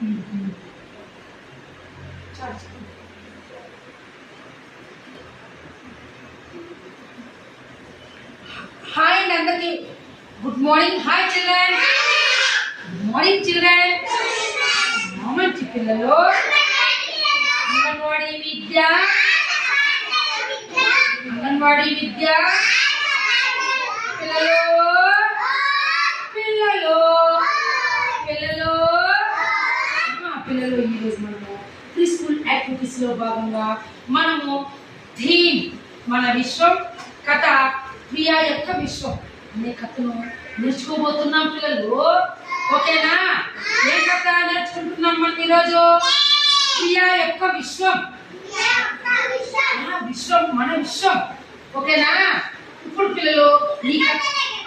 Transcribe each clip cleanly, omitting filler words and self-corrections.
Hi అండి అందరికి. Good morning. Hi children. Good morning children. మంచి పిల్లలు. అంగన్వాడీ విద్య పిల్లలు పిల్లలు పిల్లలు పిల్లలు ఈరోజు మనము ప్రీ స్కూల్ యాక్టివిటీస్ లో భాగంగా మనము థీమ్ మన విశ్వం కథ ప్రియా యొక్క విశ్వం అనే కథను నేర్చుకోబోతున్నాం పిల్లలు. ఓకేనా? ఏ కథ నేర్చుకుంటున్నాం మనం ఈరోజు? ప్రియా యొక్క విశ్వం. విశ్వం మన విశ్వం. ఓకేనా? ఇప్పుడు పిల్లలు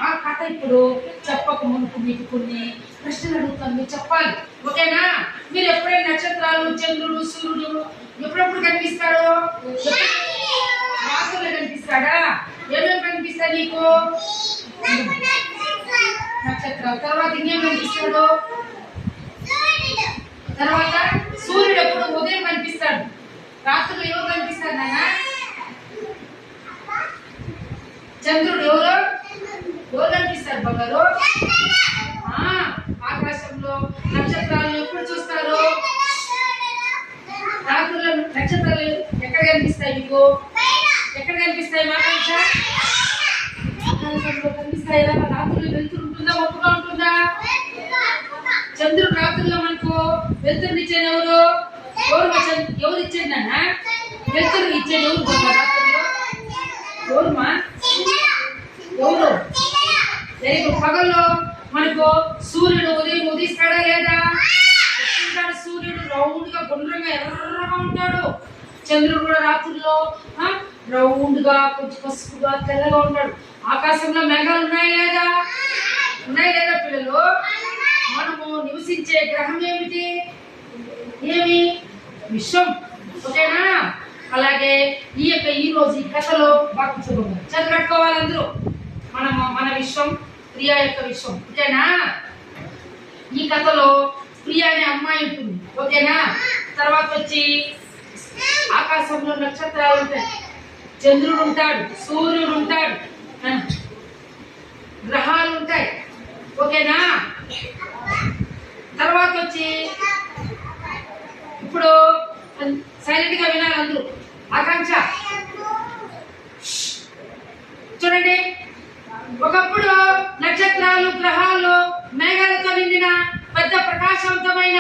ఆ కథ ఇప్పుడు చెప్పక మునుపు మీకు కొన్ని ప్రశ్నలు అడుగుతాను, మీరు చెప్పాలి. ఓకేనా? మీరు ఎప్పుడైనా నక్షత్రాలు, చంద్రుడు, సూర్యుడు ఎప్పుడెప్పుడు కనిపిస్తాడు? రాత్రులు కనిపిస్తాడా? ఏమేమి కనిపిస్తాయి నీకు? నక్షత్రాలు. తర్వాత ఇంకేం కనిపిస్తాడు? తర్వాత సూర్యుడు ఎప్పుడు ఉదయం కనిపిస్తాడు. రాత్రులు ఎవరు కనిపిస్తారు నాన్న? చంద్రుడు. ఎవరు కనిపిస్తారు బంగారు? ఆకాశంలో నక్షత్రాలు ఎప్పుడు చూస్తారు? రాత్రులు నక్షత్రాలు ఎక్కడ కనిపిస్తాయి మీకు? ఎక్కడ కనిపిస్తాయి? ఆకాశంలో కనిపిస్తాయా? రాత్రులు వెళ్తూ ఉంటుందా, ఒప్పుగా ఉంటుందా? చంద్రుడు రాత్రుల్లో మనకు వెళ్తురునిచ్చేది ఎవరు? ఎవరు ఇచ్చేది నాన్న? వెళ్తురు ఇచ్చేది ఎవరు రాత్రుల్లో? ఎవరుమా? ఎవరు? Very good. పగల్లో మనకు సూర్యుడు ఉదయం ఉదయిస్తాడా లేదా? ఉంటాడు సూర్యుడు రౌండ్ గా గుండ్రంగా ఎర్రగా ఉంటాడు. చంద్రుడు కూడా రాత్రుల్లో రౌండ్ గా కొంచెం పసుపుగా తెల్లగా ఉంటాడు. ఆకాశంలో మేఘాలు ఉన్నాయి లేదా? ఉన్నాయి లేదా పిల్లలు? మనము నివసించే గ్రహం ఏమిటి? ఏమి? విశ్వం. ఓకేనా? అలాగే ఈ రోజు ఈ కథలో బాగా చదివెట్టుకోవాలి అందరూ. మన విశ్వం ప్రియా యొక్క విశ్వం. ఓకేనా? ఈ కథలో ప్రియా అనే అమ్మాయి ఉంటుంది. ఓకేనా? తర్వాత వచ్చి ఆకాశంలో నక్షత్రాలు ఉంటాయి, చంద్రుడు ఉంటాడు, సూర్యుడు ఉంటాడు, గ్రహాలు ఉంటాయి. ఓకేనా? తర్వాత వచ్చి ఇప్పుడు సైలెంట్ గా వినాలి అందరూ. ఆకాంక్ష చూడండి. ఒకప్పుడు నక్షత్రాలు, గ్రహాలు, మేఘాలతో నిండిన పెద్ద ప్రకాశవంతమైన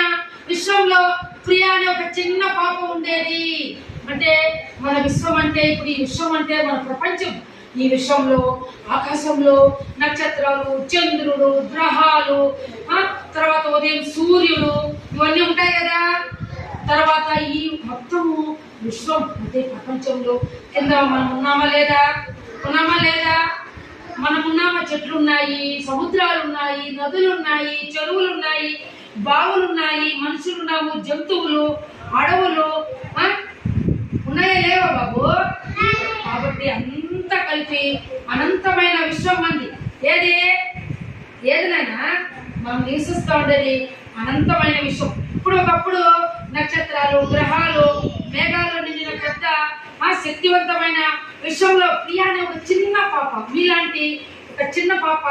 విశ్వంలో ప్రియా అనే ఒక చిన్న పాప ఉండేది. అంటే మన విశ్వం అంటే ఇప్పుడు ఈ విశ్వం అంటే మన ప్రపంచం. ఈ విశ్వంలో ఆకాశంలో నక్షత్రాలు, చంద్రుడు, గ్రహాలు, తర్వాత ఉదయం సూర్యుడు ఇవన్నీ ఉంటాయి కదా. తర్వాత ఈ మొత్తము విశ్వం అంటే ప్రపంచంలో కింద మనం ఉన్నామా లేదా? మనం ఉన్నామా? చెట్లు ఉన్నాయి, సముద్రాలు ఉన్నాయి, నదులు ఉన్నాయి, చెరువులు ఉన్నాయి, బావులు ఉన్నాయి, మనుషులు ఉన్నాము, జంతువులు, అడవులు ఉన్నాయా లేవా బాబు? కాబట్టి అంతా కలిపి అనంతమైన విశ్వం మంది. ఏదినైనా మనం నివసిస్తూ ఉండేది అనంతమైన విశ్వం. ఇప్పుడు ఒకప్పుడు నక్షత్రాలు, గ్రహాలు, మేఘాల్లో నిండిన పెద్ద శక్తివంతమైన విశ్వంలో ప్రియా అనే ఒక చిన్న పాప, మీలాంటి ఒక చిన్న పాప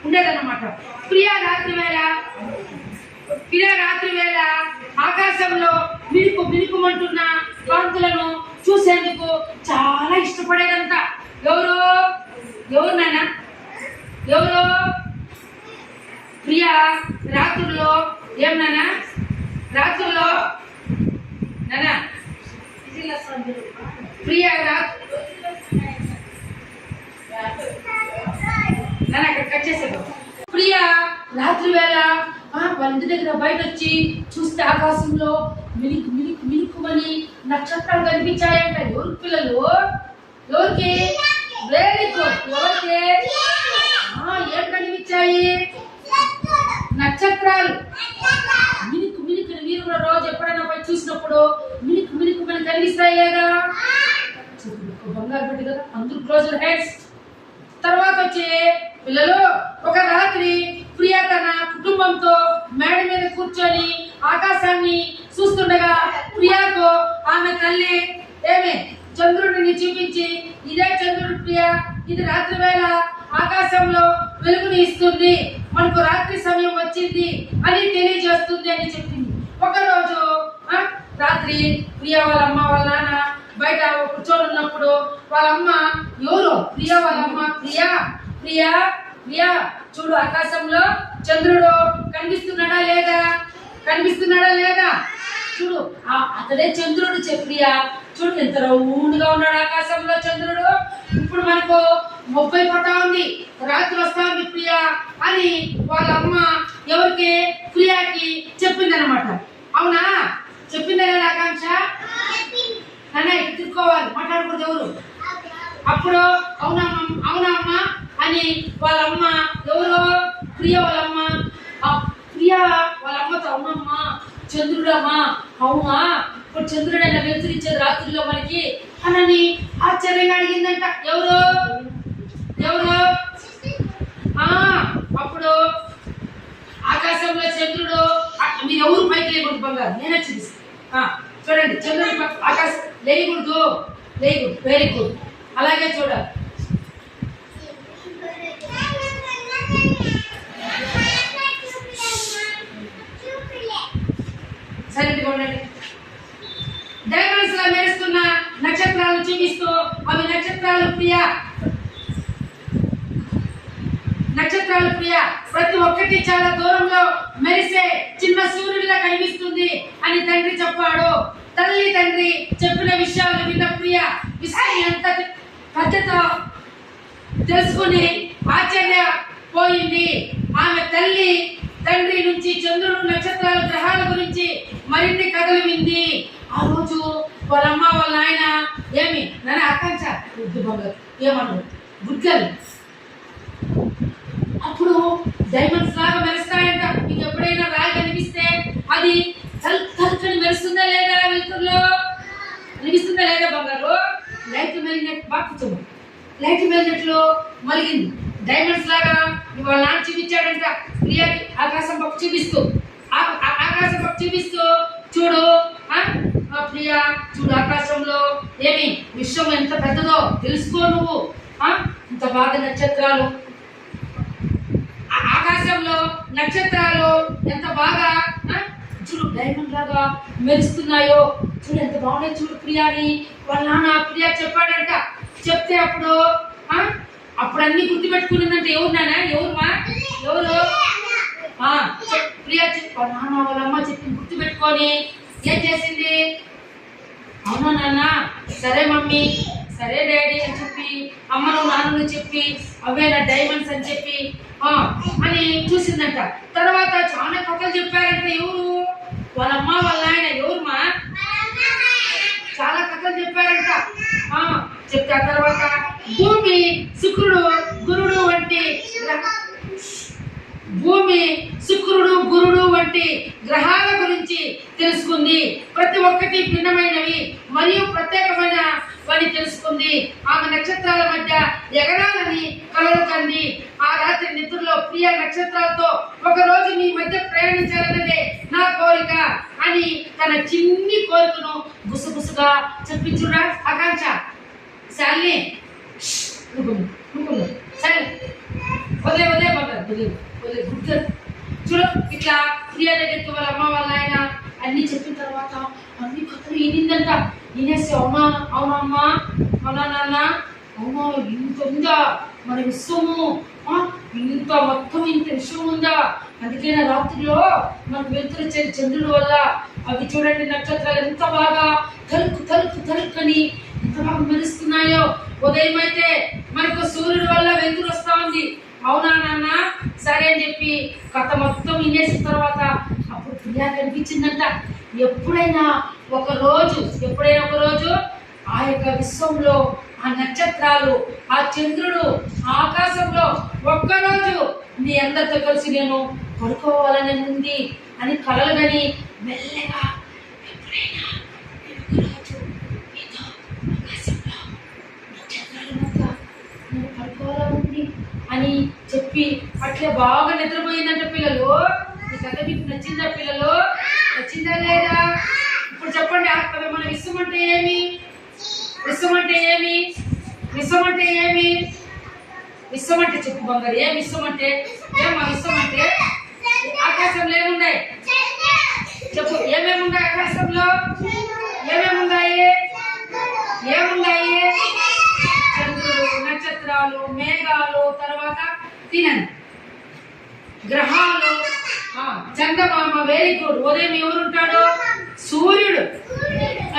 ఉండేదన్నమాట. ప్రియా రాత్రి వేళ ఆకాశంలో మినుకుమంటున్న కాంతులను చూసేందుకు చాలా ఇష్టపడేదంట. ఎవరు నాన్న? ఎవరు? ప్రియా రాత్రుల్లో ఏం నాన్న? రాత్రుల్లో నాన్న ప్రియా ప్రియా రాత్రి వేళ వాళ్ళ ఇంటి దగ్గర బయట వచ్చి చూస్తే ఆకాశంలో మినుకుమని నక్షత్రాలు కనిపించాయంట. ఎవరు పిల్లలు? ఎవరికి? Very good. ఎవరికి? ఏం కనిపించాయి? నక్షత్రాలు. మినుకుని మీరు కూడా రోజు ఎప్పుడైనా పోయి చూసినప్పుడు మినుకుమని కనిపిస్తాయి కదా. బంగారు పెట్టి కదా అందరూ క్లోజర్ హెడ్స్. తర్వాత వచ్చి పిల్లలు ఒక రాత్రి ప్రియా తన కుటుంబంతో మేడ మీద కూర్చొని ఆకాశాన్ని రాత్రి సమయం వచ్చింది అని తెలియజేస్తుంది అని చెప్పింది. ఒకరోజు రాత్రి ప్రియా వాళ్ళ అమ్మ వాళ్ళ నాన్న బయట కూర్చొని ఉన్నప్పుడు వాళ్ళ అమ్మ, ఎవరు? ప్రియా వాళ్ళ అమ్మ, ప్రియా ప్రియా ప్రియా చూడు, ఆకాశంలో చంద్రుడు కనిపిస్తున్నాడా లేదా? కనిపిస్తున్నాడా లేదా? చూడు, అతడే చంద్రుడు. ప్రియా చూడు, ఎంత రౌండ్గా ఉన్నాడు ఆకాశంలో చంద్రుడు. ఇప్పుడు మనకు మొబ్బైపోతా ఉంది, రాత్రి వస్తా ఉంది ప్రియా అని వాళ్ళ అమ్మ ఎవరికి? ప్రియాకి చెప్పింది అనమాట. అవునా? చెప్పిందా లేదా ఆకాంక్ష? నాన్న ఇటు తిరుక్కోవాలి, మాట్లాడకూడదు ఎవరు. అప్పుడు అవునమ్మా అని వాళ్ళ అమ్మ, ఎవరు? ప్రియ వాళ్ళ అమ్మ. ప్రియ వాళ్ళ అమ్మతో, అవునమ్మా చంద్రుడమ్మా, అవునా ఇప్పుడు చంద్రుడైనా వెలుతురిచ్చేది రాత్రిలో మనకి అని ఆశ్చర్యంగా అడిగిందంట. ఎవరు? అప్పుడు ఆకాశంలో చంద్రుడు, మీరు ఎవరు పైకి లేకూడదు బంగారు, నేనే చూపిస్తాను. చూడండి, చంద్రుడు ఆకాశం లేయకూడదు. వెరీ గుడ్, అలాగే చూడాలి. సరిగ్గా ఉండండి. డైమండ్స్ లా మెరుస్తున్న నక్షత్రాలు చూపిస్తూ, అవి నక్షత్రాలు ప్రియా ప్రతి ఒక్కటి చాలా దూరంలో మెరిసే చిన్న సూర్యుడిలా కనిపిస్తుంది అని తండ్రి చెప్పాడు. తండ్రి చెప్పిన విషయాలు విన్న ప్రియా విషయం ఎంత పెద్దతో తెలుసుకుని ఆశ్చర్యపోయింది. ఆమె తండ్రి నుంచి చంద్రుడు, నక్షత్రాలు, గ్రహాల గురించి మరిన్ని కథలు వింది. ఆ రోజు వాళ్ళ అమ్మ వాళ్ళ నాయన ఏమి నన్ను ఆకాంక్ష ఏమన్నారు? గుడ్గలు అప్పుడు డైమండ్స్ లాగా మెరుస్తాయంట. మీకు ఎప్పుడైనా రాయి కనిపిస్తే అది తలుకని మెరుస్తుందా లేదా? వెలుతురులో అనిపిస్తుందా లేదా బంగారు? లైట్ మెరిగినట్టు బాగా కూర్చోము, లైట్ మెరిగినట్లు మలిగింది. డైమండ్స్ లాగా వాళ్ళ నాన్న చూపించాడంట ప్రియాకి. ఆకాశం పక్క చూపిస్తూ చూడు ప్రియా, చూడు ఆకాశంలో ఏమి విశ్వం ఎంత పెద్దదో తెలుసుకో నువ్వు. ఇంత బాగా నక్షత్రాలు, ఆకాశంలో నక్షత్రాలు ఎంత బాగా చూడు డైమండ్ లాగా మెరుస్తున్నాయో, చూడు ఎంత బాగున్నాయి చూడు ప్రియాని వాళ్ళ నాన్న ప్రియా చెప్పాడంట. చెప్తే అప్పుడు అన్ని గుర్తుపెట్టుకున్నదంటే ఎవరు నాన్న? ఎవరు ప్రియా వాళ్ళ నాన్న వాళ్ళ అమ్మ చెప్పి గుర్తుపెట్టుకొని ఏం చేసింది? అవునా నాన్న, సరే మమ్మీ, సరే డాడీ అని చెప్పి అమ్మను నాన్నను చెప్పి అవే నా డైమండ్స్ అని చెప్పి అని చూసిందంట. తర్వాత చాలా కథలు చెప్పారంట. ఎవరు? వాళ్ళ అమ్మ వాళ్ళ నాయన. ఎవరుమా? చాలా కథలు చెప్పారంట. చెప్తే ఆ తర్వాత భూమి, శుక్రుడు, గురుడు వంటి గ్రహాల గురించి తెలుసుకుంది. ప్రతి ఒక్కటి భిన్నమైనవి మరియు ప్రత్యేకమైన అని తెలుసుకుంది. ఆమె నక్షత్రాల మధ్య ఎగరాలని కలలు కంది. ఆ రాత్రి నిద్రలో ప్రియ నక్షత్రాలతో ఒక రోజు మీ మధ్య ప్రయాణించాలన్నదే నా కోరిక అని తన చిన్ని కోరికను గుసగుసగా చెప్పించుడా ఆకాంక్ష. శాలిని వదే గుర్తు చూడు. ఇట్లా ప్రియ దగ్గరికి వాళ్ళ అమ్మ వాళ్ళ ఆయన అన్ని చెప్పిన తర్వాత అన్ని కథలు వినిందంట. వినేసి అవునమ్మా, అవునా నాన్న, అవునా ఇంత ఉందా మన విశ్వము, ఇంత విషయం ఉందా? అందుకే నా రాత్రిలో మనకు వెలుతురు చంద్రుడు వల్ల అవి చూడండి నక్షత్రాలు ఎంత బాగా తలుక్కని ఎంత బాగా మెరుస్తున్నాయో. ఉదయం అయితే మనకు సూర్యుడు వల్ల వెలుతురు వస్తా ఉంది. అవునా నాన్న, సరే అని చెప్పి కథ మొత్తం వినేసిన తర్వాత అప్పుడు ప్రియా కనిపించిందంట. ఎప్పుడైనా ఒక రోజు ఆ యొక్క విశ్వంలో ఆ నక్షత్రాలు, ఆ చంద్రుడు, ఆకాశంలో ఒక్కరోజు నీ అందరితో కలిసి నేను పడుకోవాలని ఉంది అని కలలు గని మెల్లగా ఎప్పుడైనా ఒకరోజు నీతో ఆకాశంలో నక్షత్రాల మధ్య నేను పడుకోవాలని ఉంది అని చెప్పి అట్లే బాగా నిద్రపోయిందంట. పిల్లలు, ఈ కథ మీకు నచ్చిందా? పిల్లలు నచ్చిందా లేదా? ఇప్పుడు చెప్పండి, మన విశ్వం అంటే ఏమి? విశ్వం అంటే చెప్పు బంగారు. విశ్వం అంటే ఏమా? విశ్వం అంటే తినండి. గ్రహాలు, చందమామ, వెరీ గుడ్. ఉదయం ఎవరుంటాడు? సూర్యుడు.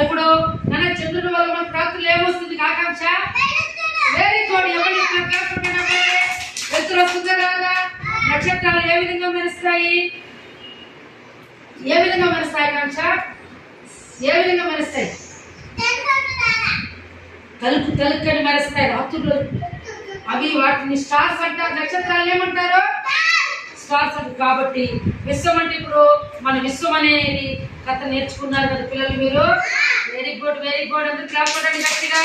ఇప్పుడు మన చంద్రుడి వల్ల మనకు రాత్రులు ఏమొస్తుంది? ఆకాంక్ష. Very good. ఎవరు వెలుతురు వస్తుందా రాదా? నక్షత్రాలు ఏ విధంగా మెరుస్తాయి? ఏ విధంగా మెరుస్తాయి ఆకాంక్ష? ఏ విధంగా మెరుస్తాయి? తలుపు తలుక్కని మెరుస్తాయి రాత్రులు. అవి వాటిని స్టార్స్ అంటారు. నక్షత్రాలు ఏమంటారు? స్టార్స్ అంటారు. కాబట్టి విశ్వం అంటే ఇప్పుడు మన విశ్వం అనేది కథ నేర్చుకున్నారు కదా పిల్లలు మీరు. Very good, very good. అందరూ క్లాప్ కొట్టండి గట్టిగా.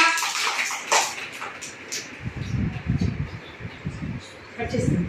కట్ చేస్తాను.